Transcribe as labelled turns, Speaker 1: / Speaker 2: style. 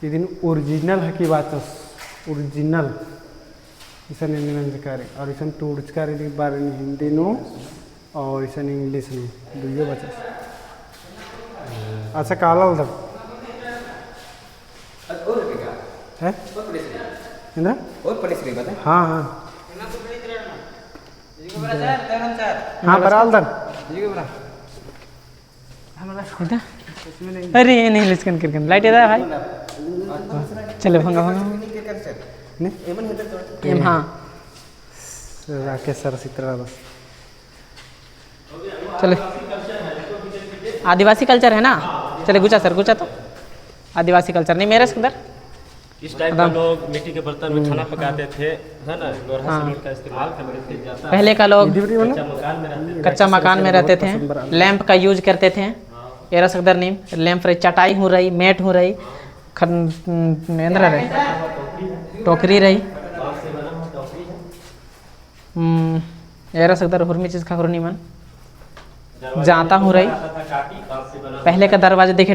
Speaker 1: ಇದನ್ನು ओरिजिनल हकी बातस ओरिजिनल इसन निनंजकारी और इसन टूडचकारी दी बारे में हिंदी नो और इसन इंग्लिश नो दुइयो बचस अच्छा काला उधर
Speaker 2: और क्या
Speaker 1: है
Speaker 2: और पुलिस रे
Speaker 1: इंद्र
Speaker 2: और पुलिस रे बता
Speaker 1: हाँ हाँ
Speaker 2: हाँ
Speaker 1: बराल दर
Speaker 3: अरे ये नहीं लिस्कन करके लाइट है भाई चले भंगा भंगा एम हाँ
Speaker 1: राकेश सर चित्रा बस
Speaker 3: चले आदिवासी कल्चर है ना चले गुचा सर गुचा तो आदिवासी कल्चर नहीं मेरे अंदर
Speaker 4: इस टाइप का लोग मिट्टी के बर्तन में खाना पकाते थे है ना लोहा सीमेंट का इस्तेमाल करते थे ज्यादा
Speaker 3: पहले का लोग
Speaker 4: कच्चा मकान में रहते थे
Speaker 3: कच्चा मकान में रहते थे लैंप का यूज करते थे एरा सकदर नीम लैंप रही चटाई हो रही मैट हो रही नेंद्रा रही टोकरी रही एरा सकदर हुरमी चीज खा नीमन जाता हो रही पहले का दरवाजे देखे